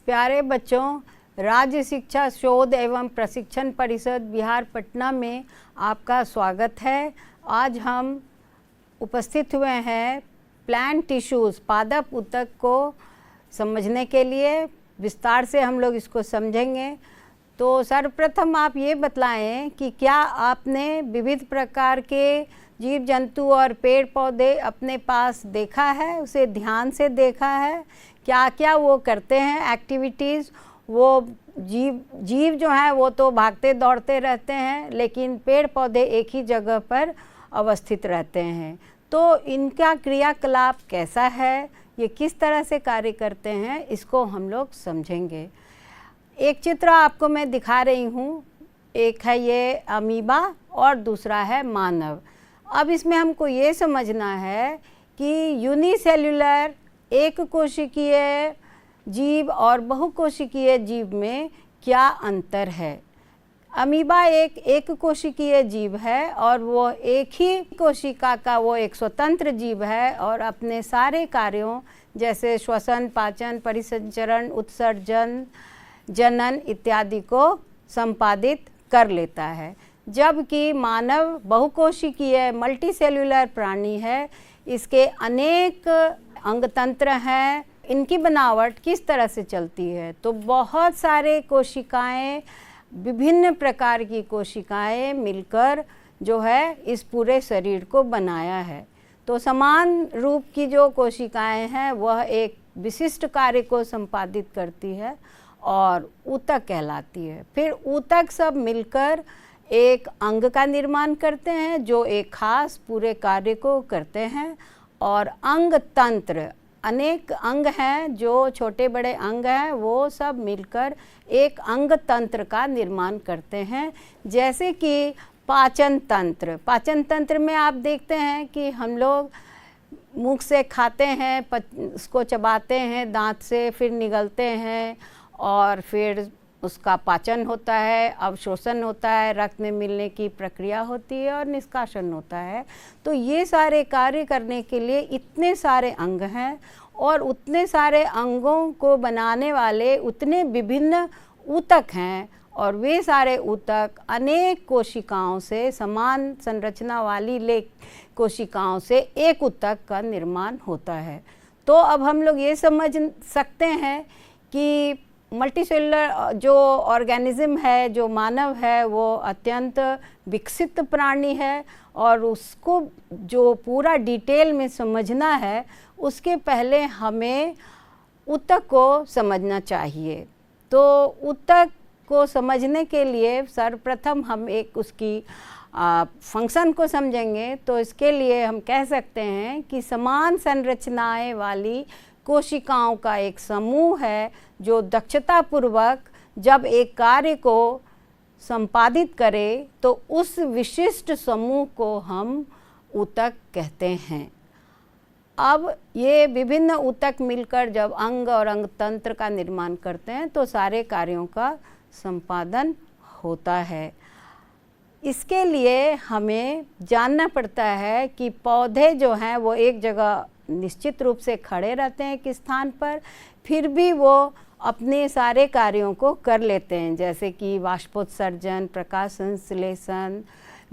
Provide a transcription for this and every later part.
प्यारे बच्चों, राज्य शिक्षा शोध एवं प्रशिक्षण परिषद बिहार पटना में आपका स्वागत है। आज हम उपस्थित हुए हैं प्लांट टिश्यूज़ पादप ऊतक को समझने के लिए। विस्तार से हम लोग इसको समझेंगे। तो सर्वप्रथम आप ये बतलाएं कि क्या आपने विविध प्रकार के जीव जंतु और पेड़ पौधे अपने पास देखा है, उसे ध्यान से देखा है? क्या क्या वो करते हैं एक्टिविटीज़? वो जीव जो हैं वो तो भागते दौड़ते रहते हैं, लेकिन पेड़ पौधे एक ही जगह पर अवस्थित रहते हैं। तो इनका क्रियाकलाप कैसा है, ये किस तरह से कार्य करते हैं, इसको हम लोग समझेंगे। एक चित्र आपको मैं दिखा रही हूँ। एक है ये अमीबा और दूसरा है मानव। अब इसमें हमको ये समझना है कि यूनिसेल्युलर एक कोशिकीय जीव और बहुकोशिकीय जीव में क्या अंतर है। अमीबा एक कोशिकीय जीव है और वो एक ही कोशिका का वो एक स्वतंत्र जीव है और अपने सारे कार्यों जैसे श्वसन, पाचन, परिसंचरण, उत्सर्जन, जनन इत्यादि को संपादित कर लेता है। जबकि मानव बहुकोशिकीय मल्टीसेल्युलर प्राणी है। इसके अनेक अंगतंत्र हैं। इनकी बनावट किस तरह से चलती है, तो बहुत सारे कोशिकाएं, विभिन्न प्रकार की कोशिकाएं मिलकर जो है इस पूरे शरीर को बनाया है। तो समान रूप की जो कोशिकाएं हैं वह एक विशिष्ट कार्य को संपादित करती है और ऊतक कहलाती है। फिर ऊतक सब मिलकर एक अंग का निर्माण करते हैं जो एक खास पूरे कार्य को करते हैं। और अंग तंत्र, अनेक अंग हैं, जो छोटे बड़े अंग हैं वो सब मिलकर एक अंग तंत्र का निर्माण करते हैं। जैसे कि पाचन तंत्र। पाचन तंत्र में आप देखते हैं कि हम लोग मुख से खाते हैं, उसको चबाते हैं दांत से, फिर निगलते हैं और फिर उसका पाचन होता है, अवशोषण होता है, रक्त में मिलने की प्रक्रिया होती है और निष्कासन होता है। तो ये सारे कार्य करने के लिए इतने सारे अंग हैं और उतने सारे अंगों को बनाने वाले उतने विभिन्न ऊतक हैं और वे सारे ऊतक अनेक कोशिकाओं से, समान संरचना वाली कोशिकाओं से एक ऊतक का निर्माण होता है। तो अब हम लोग ये समझ सकते हैं कि मल्टीसेलुलर जो ऑर्गेनिज्म है, जो मानव है, वो अत्यंत विकसित प्राणी है और उसको जो पूरा डिटेल में समझना है उसके पहले हमें ऊतक को समझना चाहिए। तो ऊतक को समझने के लिए सर्वप्रथम हम एक उसकी फंक्शन को समझेंगे। तो इसके लिए हम कह सकते हैं कि समान संरचनाएं वाली कोशिकाओं का एक समूह है जो दक्षतापूर्वक जब एक कार्य को संपादित करे तो उस विशिष्ट समूह को हम ऊतक कहते हैं। अब ये विभिन्न ऊतक मिलकर जब अंग और अंगतंत्र का निर्माण करते हैं तो सारे कार्यों का संपादन होता है। इसके लिए हमें जानना पड़ता है कि पौधे जो हैं वो एक जगह निश्चित रूप से खड़े रहते हैं एक स्थान पर, फिर भी वो अपने सारे कार्यों को कर लेते हैं, जैसे कि वाष्पोत्सर्जन, प्रकाश संश्लेषण,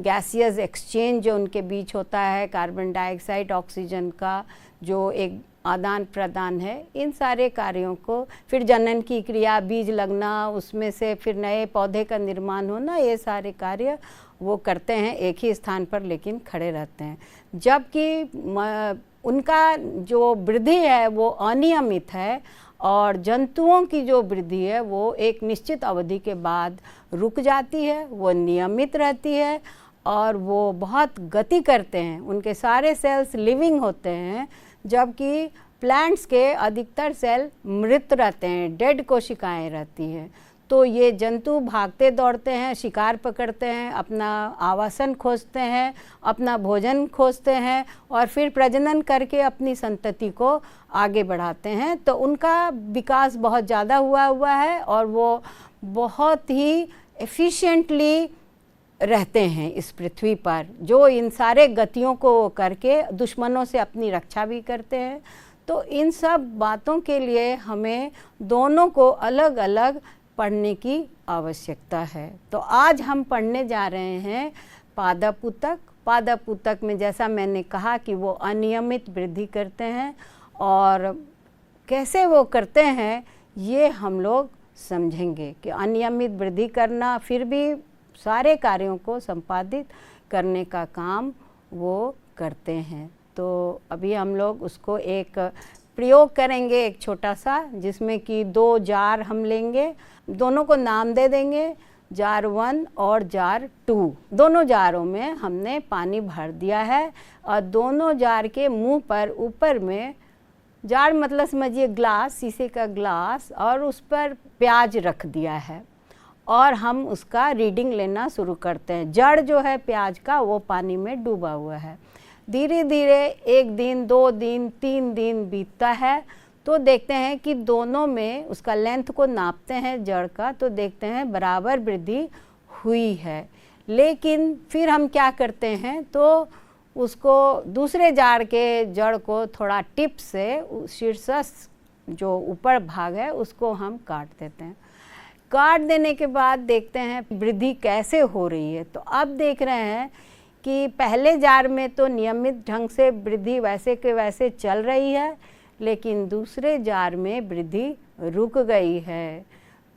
गैसियस एक्सचेंज जो उनके बीच होता है, कार्बन डाइऑक्साइड ऑक्सीजन का जो एक आदान प्रदान है, इन सारे कार्यों को, फिर जनन की क्रिया, बीज लगना, उसमें से फिर नए पौधे का निर्माण होना, ये सारे कार्य वो करते हैं एक ही स्थान पर, लेकिन खड़े रहते हैं। जबकि उनका जो वृद्धि है वो अनियमित है और जंतुओं की जो वृद्धि है वो एक निश्चित अवधि के बाद रुक जाती है, वो नियमित रहती है और वो बहुत गति करते हैं। उनके सारे सेल्स लिविंग होते हैं, जबकि प्लांट्स के अधिकतर सेल मृत रहते हैं, डेड कोशिकाएं रहती हैं। तो ये जंतु भागते दौड़ते हैं, शिकार पकड़ते हैं, अपना आवासन खोजते हैं, अपना भोजन खोजते हैं और फिर प्रजनन करके अपनी संतति को आगे बढ़ाते हैं। तो उनका विकास बहुत ज़्यादा हुआ है और वो बहुत ही एफिशिएंटली रहते हैं इस पृथ्वी पर, जो इन सारे गतियों को करके दुश्मनों से अपनी रक्षा भी करते हैं। तो इन सब बातों के लिए हमें दोनों को अलग अलग पढ़ने की आवश्यकता है। तो आज हम पढ़ने जा रहे हैं पादप ऊतक। पादप ऊतक में जैसा मैंने कहा कि वो अनियमित वृद्धि करते हैं, और कैसे वो करते हैं ये हम लोग समझेंगे कि अनियमित वृद्धि करना, फिर भी सारे कार्यों को संपादित करने का काम वो करते हैं। तो अभी हम लोग उसको एक प्रयोग करेंगे, एक छोटा सा, जिसमें कि 2 जार हम लेंगे, दोनों को नाम दे देंगे, जार 1 और जार 2। दोनों जारों में हमने पानी भर दिया है और दोनों जार के मुंह पर ऊपर में, जार मतलब समझिए ग्लास, शीशे का ग्लास, और उस पर प्याज रख दिया है और हम उसका रीडिंग लेना शुरू करते हैं। जड़ जो है प्याज का वो पानी में डूबा हुआ है। धीरे धीरे 1 दिन, 2 दिन, 3 दिन बीतता है तो देखते हैं कि दोनों में, उसका लेंथ को नापते हैं जड़ का, तो देखते हैं बराबर वृद्धि हुई है। लेकिन फिर हम क्या करते हैं, तो उसको दूसरे जार के जड़ को थोड़ा टिप से, शीर्षस्थ जो ऊपर भाग है उसको हम काट देते हैं। काट देने के बाद देखते हैं वृद्धि कैसे हो रही है। तो अब देख रहे हैं कि पहले जार में तो नियमित ढंग से वृद्धि वैसे के वैसे चल रही है, लेकिन दूसरे जार में वृद्धि रुक गई है।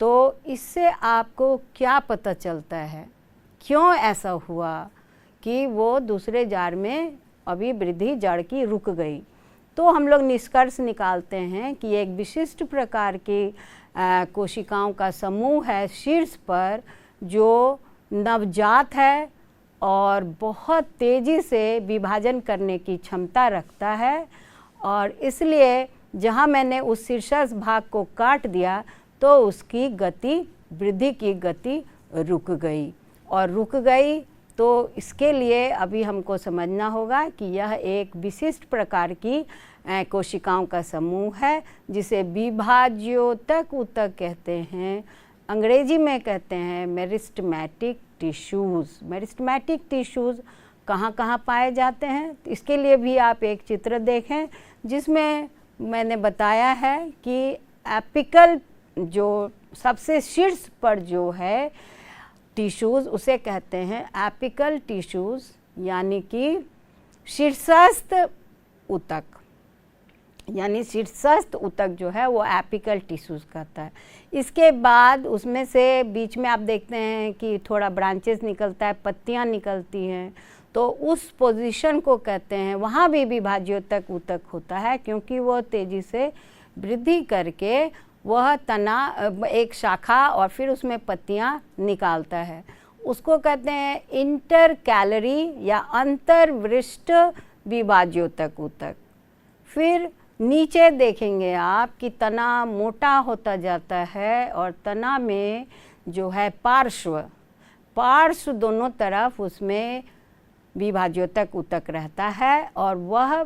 तो इससे आपको क्या पता चलता है, क्यों ऐसा हुआ कि वो दूसरे जार में अभी वृद्धि जड़ की रुक गई? तो हम लोग निष्कर्ष निकालते हैं कि एक विशिष्ट प्रकार की कोशिकाओं का समूह है शीर्ष पर, जो नवजात है और बहुत तेज़ी से विभाजन करने की क्षमता रखता है, और इसलिए जहाँ मैंने उस शीर्षस्थ भाग को काट दिया तो उसकी गति, वृद्धि की गति रुक गई। और रुक गई तो इसके लिए अभी हमको समझना होगा कि यह एक विशिष्ट प्रकार की कोशिकाओं का समूह है, जिसे विभाज्योतक ऊतक कहते हैं। अंग्रेजी में कहते हैं मेरिस्टेमेटिक टिश्यूज़। मेरिस्टेमेटिक टिश्यूज़ कहाँ कहाँ पाए जाते हैं, इसके लिए भी आप एक चित्र देखें, जिसमें मैंने बताया है कि एपिकल, जो सबसे शीर्ष पर जो है टिश्यूज़, उसे कहते हैं एपिकल टिश्यूज़, यानी कि शीर्षस्थ ऊतक। यानी शीर्षस्थ ऊतक जो है वो एपिकल टिश्यूज़ कहता है। इसके बाद उसमें से बीच में आप देखते हैं कि थोड़ा ब्रांचेस निकलता है, पत्तियां निकलती हैं, तो उस पोजीशन को कहते हैं, वहाँ भी विभाज्योतक ऊतक होता है, क्योंकि वो तेज़ी से वृद्धि करके वह तना, एक शाखा और फिर उसमें पत्तियां निकालता है। उसको कहते हैं इंटरकैलरी या अंतर्वृष्ट विभाज्योतक ऊतक। फिर नीचे देखेंगे आप कि तना मोटा होता जाता है और तना में जो है पार्श्व दोनों तरफ उसमें विभाज्योतक ऊतक रहता है, और वह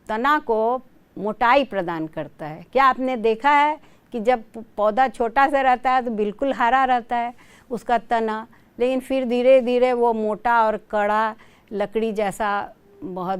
तना को मोटाई प्रदान करता है। क्या आपने देखा है कि जब पौधा छोटा सा रहता है तो बिल्कुल हरा रहता है उसका तना, लेकिन फिर धीरे धीरे वो मोटा और कड़ा लकड़ी जैसा, बहुत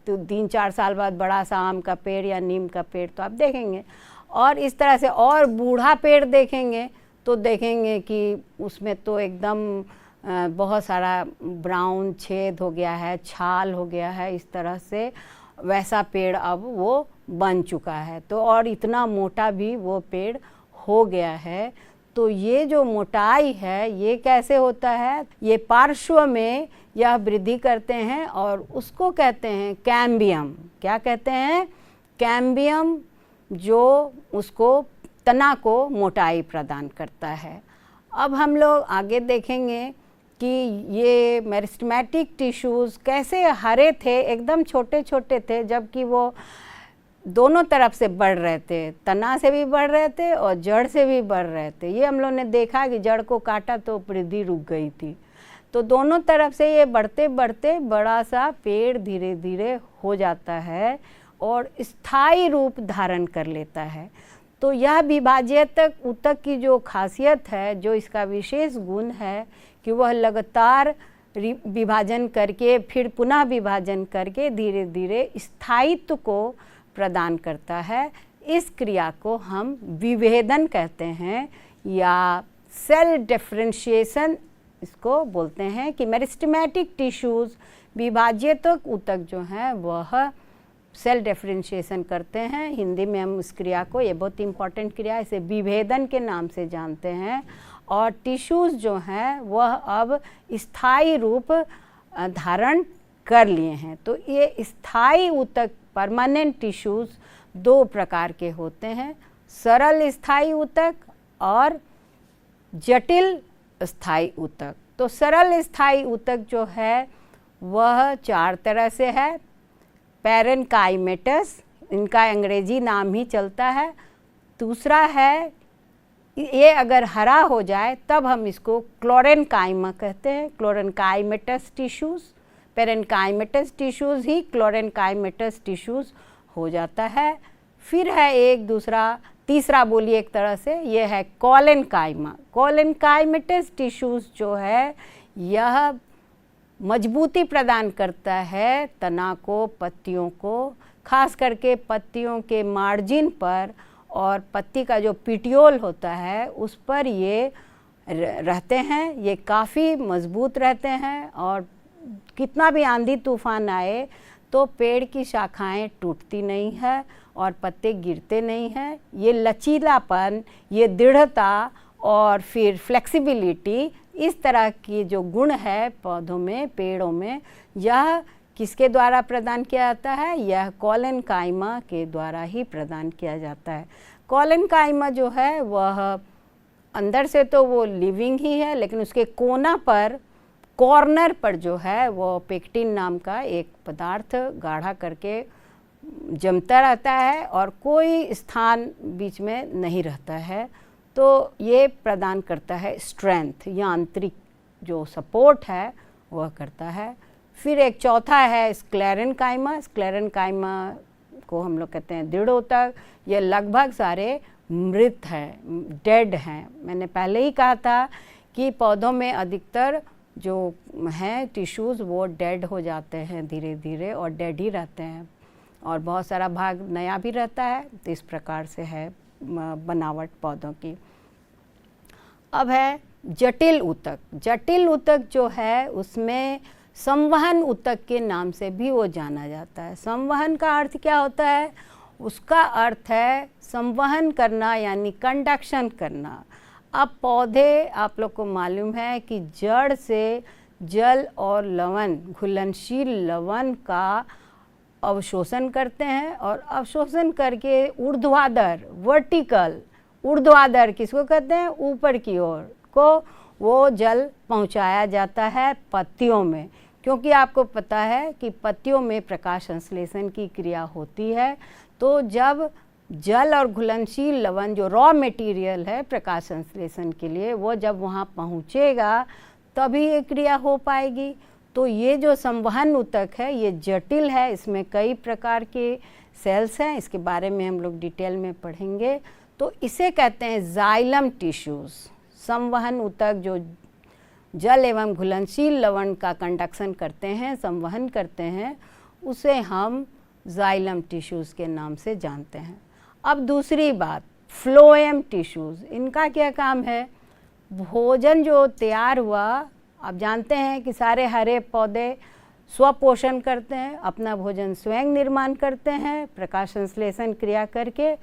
3-4 साल बाद बड़ा सा आम का पेड़ या नीम का पेड़ तो आप देखेंगे। और इस तरह से और बूढ़ा पेड़ देखेंगे तो देखेंगे कि उसमें तो एकदम बहुत सारा ब्राउन छेद हो गया है, छाल हो गया है, इस तरह से वैसा पेड़ अब वो बन चुका है। तो और इतना मोटा भी वो पेड़ हो गया है। तो ये जो मोटाई है ये कैसे होता है, ये पार्श्व में यह वृद्धि करते हैं और उसको कहते हैं कैम्बियम। क्या कहते हैं? कैम्बियम, जो उसको तना को मोटाई प्रदान करता है। अब हम लोग आगे देखेंगे कि ये मेरिस्टेमेटिक टिश्यूज़ कैसे हरे थे, एकदम छोटे छोटे थे, जबकि वो दोनों तरफ से बढ़ रहे थे, तना से भी बढ़ रहे थे और जड़ से भी बढ़ रहे थे। ये हम लोग ने देखा कि जड़ को काटा तो वृद्धि रुक गई थी। तो दोनों तरफ से ये बढ़ते बढ़ते बड़ा सा पेड़ धीरे धीरे हो जाता है और स्थायी रूप धारण कर लेता है। तो यह विभाज्योतक ऊतक की जो खासियत है, जो इसका विशेष गुण है कि वह लगातार विभाजन करके फिर पुनः विभाजन करके धीरे धीरे स्थायित्व को प्रदान करता है। इस क्रिया को हम विभेदन कहते हैं या सेल डिफरेंशिएशन इसको बोलते हैं कि मेरिस्टेमेटिक टिश्यूज़ विभाज्यतक ऊतक जो हैं वह सेल डिफरेंशिएशन करते हैं। हिंदी में हम इस क्रिया को, ये बहुत इंपॉर्टेंट क्रिया है, इसे विभेदन के नाम से जानते हैं। और टिश्यूज़ जो हैं वह अब स्थायी रूप धारण कर लिए हैं। तो ये स्थायी ऊतक परमानेंट टिश्यूज़ दो प्रकार के होते हैं, सरल स्थायी ऊतक और जटिल स्थायी ऊतक। तो सरल स्थायी ऊतक जो है वह चार तरह से है। पैरेन्काइमेटस, इनका अंग्रेजी नाम ही चलता है। दूसरा है, ये अगर हरा हो जाए तब हम इसको क्लोरेन्काइमा कहते हैं, क्लोरेन्काइमेटस टिश्यूज़। पैरेन्काइमेटस टिश्यूज़ ही क्लोरेन्काइमेटस टिश्यूज़ हो जाता है। फिर है एक दूसरा, तीसरा बोलिए एक तरह से, ये है कॉलेनकाइमा। कॉलेनकाइमेटस टिश्यूज़ जो है यह मजबूती प्रदान करता है तना को, पत्तियों को, खास करके पत्तियों के मार्जिन पर और पत्ती का जो पिटियोल होता है उस पर ये रहते हैं। ये काफ़ी मजबूत रहते हैं और कितना भी आंधी तूफान आए तो पेड़ की शाखाएं टूटती नहीं है और पत्ते गिरते नहीं हैं। ये लचीलापन, ये दृढ़ता और फिर फ्लेक्सिबिलिटी, इस तरह की जो गुण है पौधों में, पेड़ों में, यह किसके द्वारा प्रदान किया जाता है? यह कॉलेनकाइमा के द्वारा ही प्रदान किया जाता है। कॉलेनकाइमा जो है वह अंदर से तो वो लिविंग ही है, लेकिन उसके कोना पर, कॉर्नर पर जो है वो पेक्टिन नाम का एक पदार्थ गाढ़ा करके जमता रहता है और कोई स्थान बीच में नहीं रहता है। तो ये प्रदान करता है स्ट्रेंथ, यांत्रिक जो सपोर्ट है वह करता है। फिर एक चौथा है स्क्लेरेन्काइमा। स्क्लेरेन्काइमा को हम लोग कहते हैं दृढ़ ऊतक। ये लगभग सारे मृत हैं, डेड हैं। मैंने पहले ही कहा था कि पौधों में अधिकतर जो हैं टिश्यूज़ वो डेड हो जाते हैं धीरे धीरे और डेड ही रहते हैं और बहुत सारा भाग नया भी रहता है। तो इस प्रकार से है बनावट पौधों की। अब है जटिल ऊतक। जटिल ऊतक जो है उसमें संवहन ऊतक के नाम से भी वो जाना जाता है। संवहन का अर्थ क्या होता है? उसका अर्थ है संवहन करना, यानी कंडक्शन करना। अब पौधे, आप लोग को मालूम है कि जड़ से जल और लवण, घुलनशील लवण का अवशोषण करते हैं और अवशोषण करके ऊर्ध्वाधर, वर्टिकल, ऊर्ध्वाधर किसको कहते हैं? ऊपर की ओर को वो जल पहुंचाया जाता है पत्तियों में, क्योंकि आपको पता है कि पत्तियों में प्रकाश संश्लेषण की क्रिया होती है। तो जब जल और घुलनशील लवण जो रॉ मटेरियल है प्रकाश संश्लेषण के लिए, वो जब वहाँ पहुँचेगा तभी ये क्रिया हो पाएगी। तो ये जो संवहन ऊतक है ये जटिल है, इसमें कई प्रकार के सेल्स हैं, इसके बारे में हम लोग डिटेल में पढ़ेंगे। तो इसे कहते हैं जाइलम टिश्यूज़। संवहन ऊतक जो जल एवं घुलनशील लवण का कंडक्शन करते हैं, संवहन करते हैं, उसे हम जाइलम टिश्यूज़ के नाम से जानते हैं। अब दूसरी बात, फ्लोएम टिश्यूज़, इनका क्या काम है? भोजन जो तैयार हुआ, आप जानते हैं कि सारे हरे पौधे स्वपोषण करते हैं, अपना भोजन स्वयं निर्माण करते हैं प्रकाश संश्लेषण क्रिया करके।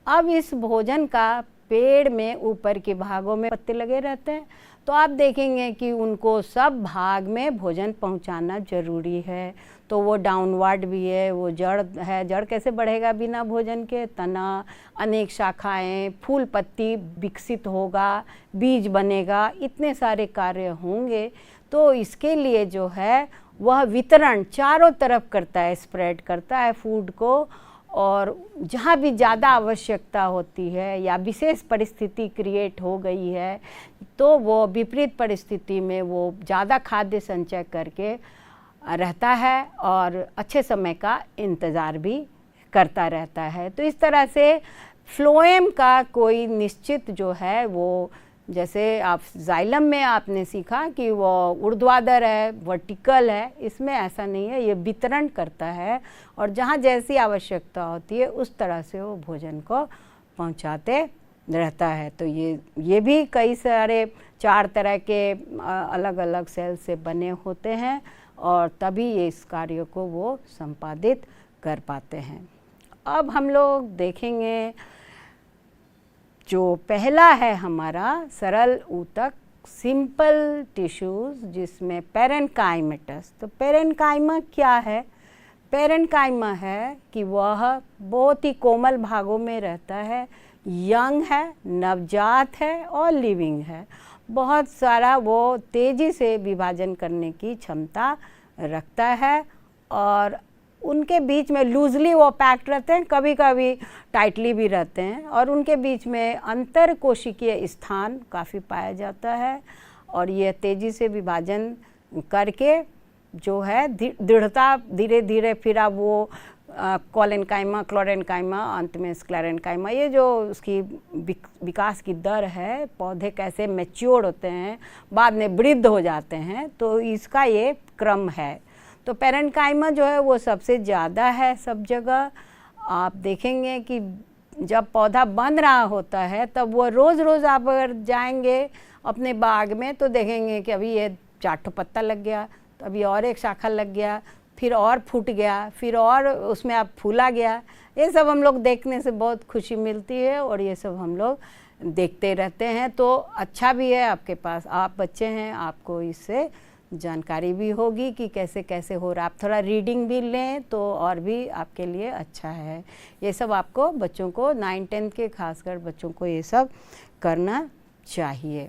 अब इस भोजन का पेड़ में ऊपर के भागों में पत्ते लगे रहते हैं, तो आप देखेंगे कि उनको सब भाग में भोजन पहुंचाना जरूरी है। तो वो डाउनवर्ड भी है, वो जड़ है, जड़ कैसे बढ़ेगा बिना भोजन के? तना, अनेक शाखाएं, फूल पत्ती विकसित होगा, बीज बनेगा, इतने सारे कार्य होंगे। तो इसके लिए जो है वह वितरण चारों तरफ करता है, स्प्रेड करता है फूड को। और जहाँ भी ज़्यादा आवश्यकता होती है या विशेष परिस्थिति क्रिएट हो गई है तो वो विपरीत परिस्थिति में वो ज़्यादा खाद्य संचय करके रहता है और अच्छे समय का इंतज़ार भी करता रहता है। तो इस तरह से फ्लोएम का कोई निश्चित जो है वो जैसे आप जाइलम में आपने सीखा कि वो ऊर्ध्वाधर है, वर्टिकल है, इसमें ऐसा नहीं है, ये वितरण करता है और जहाँ जैसी आवश्यकता होती है उस तरह से वो भोजन को पहुँचाते रहता है। तो ये भी कई सारे 4 तरह के अलग अलग सेल से बने होते हैं और तभी ये इस कार्य को वो संपादित कर पाते हैं। अब हम लोग देखेंगे जो पहला है हमारा सरल ऊतक, सिंपल टिश्यूज़, जिसमें पेरेन्काइमेटस। तो पेरेन्काइमा क्या है? पेरेन्काइमा है कि वह बहुत ही कोमल भागों में रहता है, यंग है, नवजात है और लिविंग है। बहुत सारा वो तेज़ी से विभाजन करने की क्षमता रखता है और उनके बीच में लूजली वो पैक्ड रहते हैं, कभी कभी टाइटली भी रहते हैं और उनके बीच में अंतर कोशिकीय स्थान काफ़ी पाया जाता है और ये तेज़ी से विभाजन करके जो है दृढ़ता धीरे धीरे फिर अब वो कोलेनकाइमा, क्लोरेनकाइमा, अंत में स्क्लेरेनकाइमा, ये जो उसकी विकास की दर है, पौधे कैसे मैच्योर होते हैं, बाद में वृद्ध हो जाते हैं, तो इसका ये क्रम है। तो पेरेन्काइमा जो है वो सबसे ज़्यादा है सब जगह। आप देखेंगे कि जब पौधा बन रहा होता है तब वो रोज़ रोज़ आप अगर जाएंगे अपने बाग में तो देखेंगे कि अभी ये 4 पत्ता लग गया, तो अभी और एक शाखा लग गया, फिर और फूट गया, फिर और उसमें अब फूला गया। ये सब हम लोग देखने से बहुत खुशी मिलती है और ये सब हम लोग देखते रहते हैं। तो अच्छा भी है, आपके पास आप बच्चे हैं, आपको इससे जानकारी भी होगी कि कैसे कैसे हो रहा है। आप थोड़ा रीडिंग भी लें तो और भी आपके लिए अच्छा है। ये सब आपको बच्चों को 9-10 के खासकर बच्चों को ये सब करना चाहिए।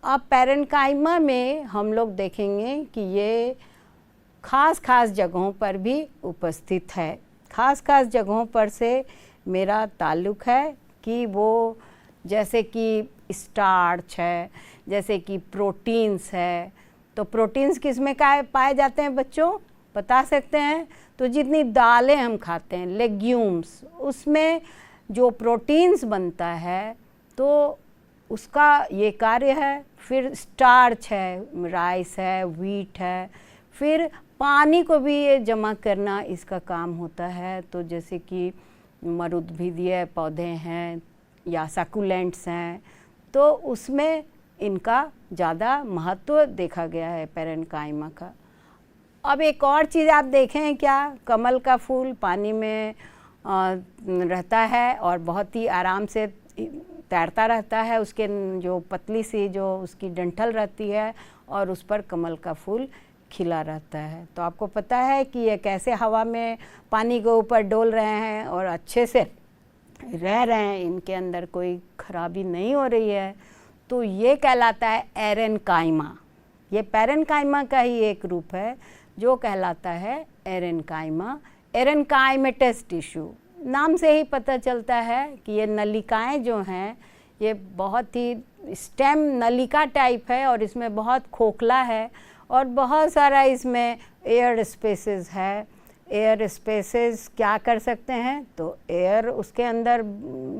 अब पेरेन्काइमा में हम लोग देखेंगे कि ये खास जगहों पर भी उपस्थित है। खास जगहों पर से मेरा ताल्लुक़ है कि वो जैसे कि स्टार्च है, जैसे कि प्रोटीन्स है। तो प्रोटीन्स किस में पाए जाते हैं बच्चों, बता सकते हैं? तो जितनी दालें हम खाते हैं, लेग्यूम्स, उसमें जो प्रोटीन्स बनता है तो उसका ये कार्य है। फिर स्टार्च है, राइस है, व्हीट है, फिर पानी को भी ये जमा करना इसका काम होता है। तो जैसे कि मरुद्भिदीय पौधे हैं या सकुलेंट्स हैं, तो उसमें इनका ज़्यादा महत्व देखा गया है पेरेन्काइमा का। अब एक और चीज़ आप देखें क्या, कमल का फूल पानी में रहता है और बहुत ही आराम से तैरता रहता है। उसके जो पतली सी जो उसकी डंठल रहती है और उस पर कमल का फूल खिला रहता है। तो आपको पता है कि ये कैसे हवा में पानी के ऊपर डोल रहे हैं और अच्छे से रह रहे हैं, इनके अंदर कोई खराबी नहीं हो रही है। तो ये कहलाता है एरेन्काइमा। ये पेरेन्काइमा का ही एक रूप है जो कहलाता है एरेन्काइमा, एरेन्काइमेटस टिश्यू। नाम से ही पता चलता है कि ये नलिकाएं जो हैं ये बहुत ही स्टेम नलिका टाइप है और इसमें बहुत खोखला है और बहुत सारा इसमें एयर स्पेसेस है। एयर स्पेसेस क्या कर सकते हैं, तो एयर उसके अंदर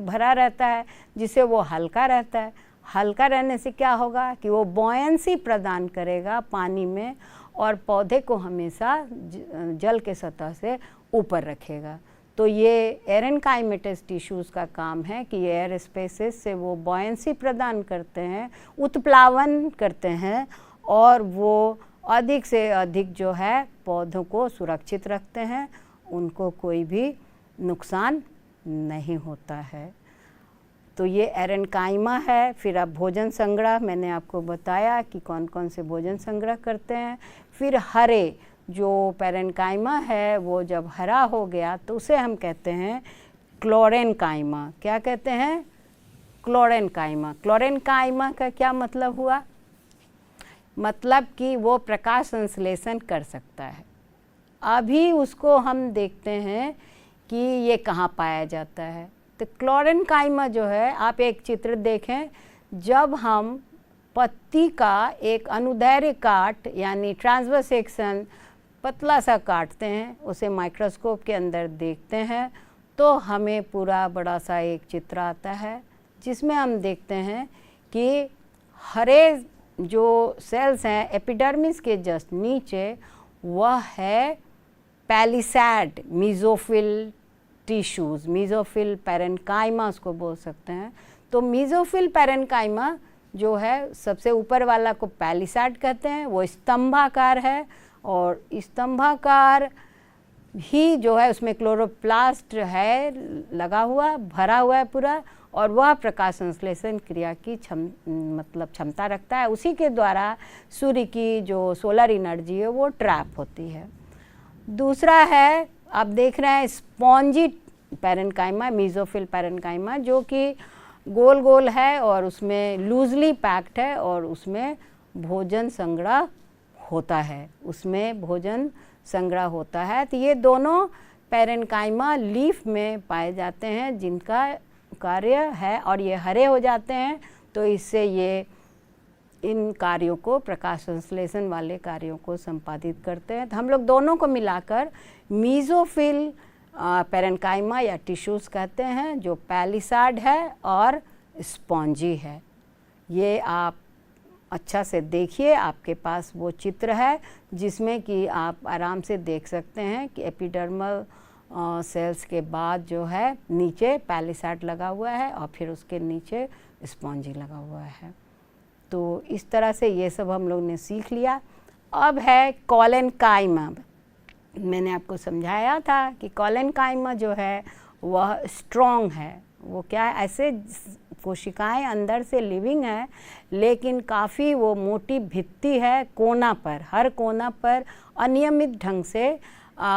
भरा रहता है जिससे वो हल्का रहता है। हल्का रहने से क्या होगा कि वो बॉयंसी प्रदान करेगा पानी में और पौधे को हमेशा जल के सतह से ऊपर रखेगा। तो ये एरेन्काइमेटस टिश्यूज़ का काम है कि एयर स्पेसेस से वो बॉयंसी प्रदान करते हैं, उत्प्लावन करते हैं और वो अधिक से अधिक जो है पौधों को सुरक्षित रखते हैं, उनको कोई भी नुकसान नहीं होता है। तो ये एरेन्काइमा है। फिर अब भोजन संग्रह मैंने आपको बताया कि कौन कौन से भोजन संग्रह करते हैं। फिर हरे जो पेरेन्काइमा है वो जब हरा हो गया तो उसे हम कहते हैं क्लोरेन्काइमा। क्या कहते हैं? क्लोरेन्काइमा। क्लोरेन्काइमा का क्या मतलब हुआ? मतलब कि वो प्रकाश संश्लेषण कर सकता है। अभी उसको हम देखते हैं कि ये कहाँ पाया जाता है। तो क्लोरेन्काइमा जो है, आप एक चित्र देखें, जब हम पत्ती का एक अनुदैर्घ्य काट यानी ट्रांसवर्स सेक्शन पतला सा काटते हैं, उसे माइक्रोस्कोप के अंदर देखते हैं तो हमें पूरा बड़ा सा एक चित्र आता है जिसमें हम देखते हैं कि हरे जो सेल्स हैं एपिडर्मिस के जस्ट नीचे, वह है palisade mesophyll tissues, mesophyll parenchyma उसको बोल सकते हैं। तो मीज़ोफिल पैरेन्काइमा जो है सबसे ऊपर वाला को पैलिसैड कहते हैं, वो स्तंभाकार है, और स्तंभाकार ही जो है उसमें क्लोरोप्लास्ट है लगा हुआ, भरा हुआ है पूरा, और वह प्रकाश संश्लेषण क्रिया की क्षमता रखता है। उसी के द्वारा सूर्य की जो सोलर एनर्जी है वो ट्रैप होती है। दूसरा है, आप देख रहे हैं स्पॉन्जी पैरेन्काइमा, मीज़ोफिल पैरेन्काइमा, जो कि गोल गोल है और उसमें लूजली पैक्ड है और उसमें भोजन संग्रह होता है, उसमें भोजन संग्रह होता है। तो ये दोनों पैरेन्काइमा लीफ में पाए जाते हैं जिनका कार्य है, और ये हरे हो जाते हैं तो इससे ये इन कार्यों को, प्रकाश संश्लेषण वाले कार्यों को संपादित करते हैं। तो हम लोग दोनों को मिलाकर मीज़ोफिल पैरेन्काइमा या टिश्यूज़ कहते हैं, जो पैलिसैड है और स्पॉन्जी है। ये आप अच्छा से देखिए, आपके पास वो चित्र है जिसमें कि आप आराम से देख सकते हैं कि एपिडर्मल सेल्स के बाद जो है नीचे पैलिसैड लगा हुआ है और फिर उसके नीचे स्पॉन्जी लगा हुआ है। तो इस तरह से ये सब हम लोग ने सीख लिया। अब है कोलेनकाइमा। मैंने आपको समझाया था कि कोलेनकाइमा जो है वह स्ट्रॉन्ग है। वो क्या है, ऐसे कोशिकाएं अंदर से लिविंग है, लेकिन काफ़ी वो मोटी भित्ति है कोना पर, हर कोना पर अनियमित ढंग से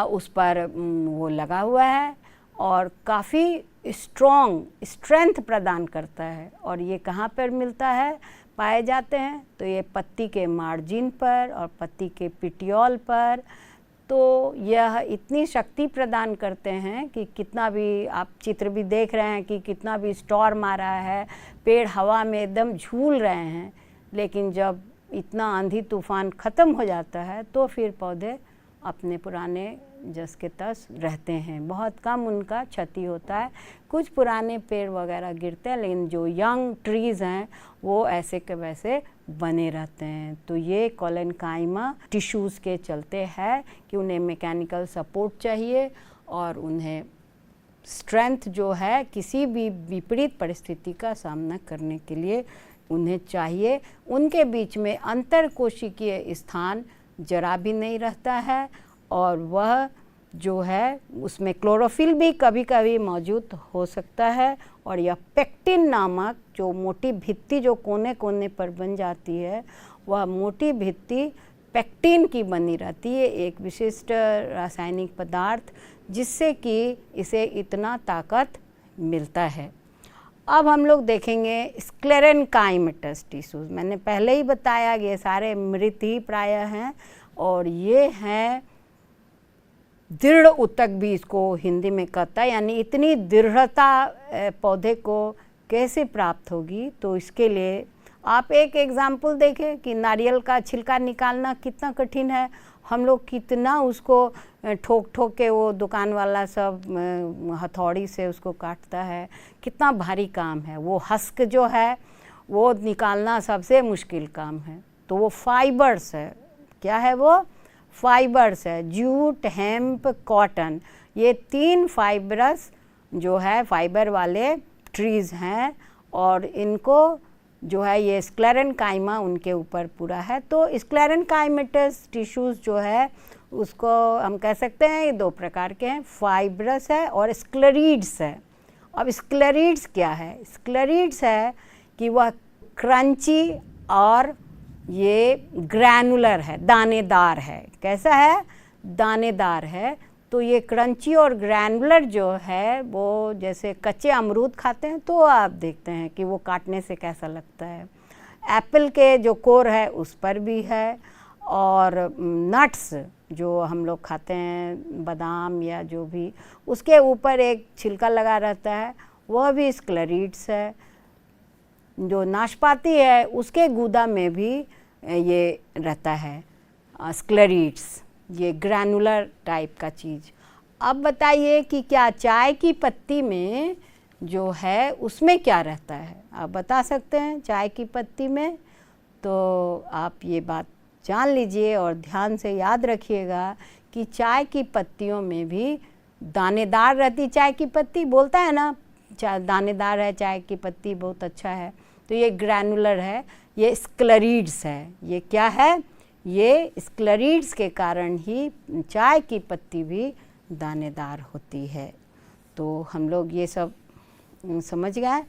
उस पर वो लगा हुआ है और काफ़ी स्ट्रेंथ प्रदान करता है। और ये कहाँ पर मिलता है, पाए जाते हैं, तो ये पत्ती के मार्जिन पर और पत्ती के पिटियोल पर। तो यह इतनी शक्ति प्रदान करते हैं कि कितना भी, आप चित्र भी देख रहे हैं कि कितना भी स्टॉर्म आ रहा है, पेड़ हवा में एकदम झूल रहे हैं, लेकिन जब इतना आंधी तूफान ख़त्म हो जाता है तो फिर पौधे अपने पुराने जस के तस रहते हैं, बहुत कम उनका क्षति होता है। कुछ पुराने पेड़ वगैरह गिरते हैं, लेकिन जो यंग ट्रीज़ हैं वो ऐसे के वैसे बने रहते हैं। तो ये कोलेनकाइमा टिश्यूज़ के चलते है कि उन्हें मैकेनिकल सपोर्ट चाहिए और उन्हें स्ट्रेंथ जो है किसी भी विपरीत परिस्थिति का सामना करने के लिए उन्हें चाहिए। उनके बीच में अंतरकोशिकीय स्थान जरा भी नहीं रहता है और वह जो है उसमें क्लोरोफिल भी कभी कभी मौजूद हो सकता है। और यह पेक्टिन नामक जो मोटी भित्ति जो कोने कोने पर बन जाती है, वह मोटी भित्ति पेक्टिन की बनी रहती है, एक विशिष्ट रासायनिक पदार्थ जिससे कि इसे इतना ताकत मिलता है। अब हम लोग देखेंगे स्क्लेरेनकाइमेटस टिश्यूज़। मैंने पहले ही बताया कि ये सारे मृत ही प्रायः हैं और ये हैं दृढ़ ऊतक भी इसको हिंदी में कहता है, यानी इतनी दृढ़ता पौधे को कैसे प्राप्त होगी। तो इसके लिए आप एक एग्जाम्पल देखें कि नारियल का छिलका निकालना कितना कठिन है, हम लोग कितना उसको ठोक ठोक के वो दुकान वाला सब हथौड़ी से उसको काटता है, कितना भारी काम है। वो हस्क जो है वो निकालना सबसे मुश्किल काम है। तो वो फाइबर्स है, क्या है वो, फाइबर्स है, जूट, हेम्प, कॉटन, ये तीन फाइबरस जो है फाइबर वाले ट्रीज़ हैं और इनको जो है ये स्क्लेरेनकाइमा उनके ऊपर पूरा है। तो स्क्लेरेनकाइमेटस टिश्यूज़ जो है उसको हम कह सकते हैं ये दो प्रकार के हैं, फाइब्रस है और स्क्लेरीड्स है। अब स्क्लेरीड्स क्या है, स्क्लेरीड्स है कि वह क्रंची और ये ग्रैनुलर है, दानेदार है। कैसा है, दानेदार है। तो ये क्रंची और ग्रैनुलर जो है वो जैसे कच्चे अमरूद खाते हैं तो आप देखते हैं कि वो काटने से कैसा लगता है। एप्पल के जो कोर है उस पर भी है, और नट्स जो हम लोग खाते हैं, बादाम या जो भी, उसके ऊपर एक छिलका लगा रहता है, वह भी स्क्लेरीड्स है। जो नाशपाती है उसके गूदा में भी ये रहता है स्क्लेरीड्स, ये ग्रैनुलर टाइप का चीज़। अब बताइए कि क्या चाय की पत्ती में जो है उसमें क्या रहता है, आप बता सकते हैं चाय की पत्ती में? तो आप ये बात जान लीजिए और ध्यान से याद रखिएगा कि चाय की पत्तियों में भी दानेदार रहती चाय की पत्ती, बोलता है ना चाय दानेदार है चाय की पत्ती, बहुत अच्छा है। तो ये ग्रैनुलर है, ये स्क्लेरिड्स है। ये क्या है? ये स्क्लेरिड्स के कारण ही चाय की पत्ती भी दानेदार होती है। तो हम लोग ये सब समझ गए।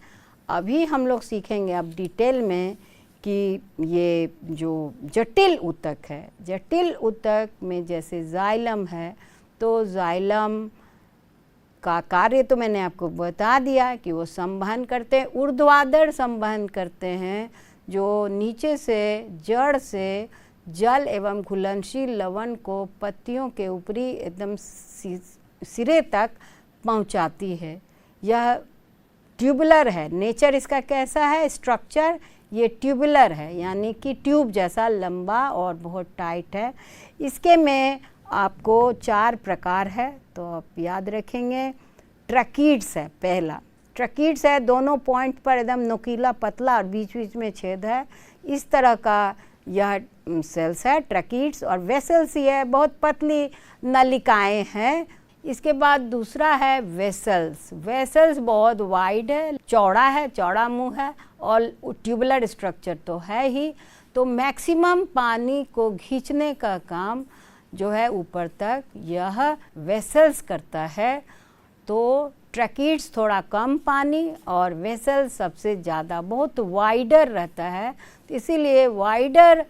अभी हम लोग सीखेंगे अब डिटेल में कि ये जो जटिल ऊतक है, जटिल ऊतक में जैसे जाइलम है, तो जाइलम का कार्य तो मैंने आपको बता दिया कि वो संवहन करते हैं, ऊर्ध्वाधर संवहन करते हैं, जो नीचे से जड़ से जल एवं घुलनशील लवण को पत्तियों के ऊपरी एकदम सिरे तक पहुंचाती है। यह ट्यूबुलर है, नेचर इसका कैसा है, स्ट्रक्चर ये ट्यूबुलर है, यानी कि ट्यूब जैसा लंबा और बहुत टाइट है। इसके में आपको 4 प्रकार है, तो आप याद रखेंगे। ट्रकीड्स है पहला, ट्रकीड्स है, दोनों पॉइंट पर एकदम नुकीला पतला और बीच बीच में छेद है, इस तरह का यह सेल्स है ट्रकीड्स। और वेसल्स ये है, बहुत पतली नलिकाएं हैं। इसके बाद दूसरा है वेसल्स, वेसल्स बहुत वाइड है, चौड़ा है, चौड़ा मुंह है और ट्यूबुलर स्ट्रक्चर तो है ही। तो मैक्सिमम पानी को खींचने का काम जो है ऊपर तक यह वेसल्स करता है। तो ट्रकीड्स थोड़ा कम पानी और वेसल्स सबसे ज़्यादा बहुत वाइडर रहता है, तो इसीलिए वाइडर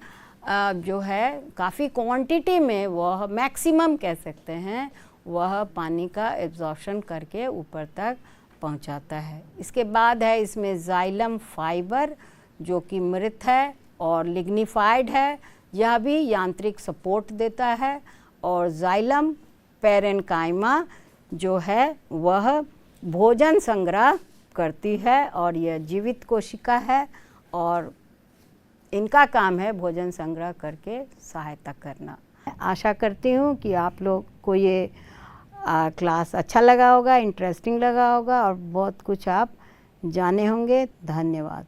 जो है काफ़ी क्वांटिटी में वह मैक्सिमम कह सकते हैं, वह पानी का एब्जॉर्प्शन करके ऊपर तक पहुंचाता है। इसके बाद है इसमें जाइलम फाइबर जो कि मृत है और लिग्निफाइड है, यह भी यांत्रिक सपोर्ट देता है। और जाइलम पैरेन्काइमा जो है वह भोजन संग्रह करती है और यह जीवित कोशिका है और इनका काम है भोजन संग्रह करके सहायता करना। आशा करती हूँ कि आप लोग को ये क्लास अच्छा लगा होगा, इंटरेस्टिंग लगा होगा और बहुत कुछ आप जाने होंगे। धन्यवाद।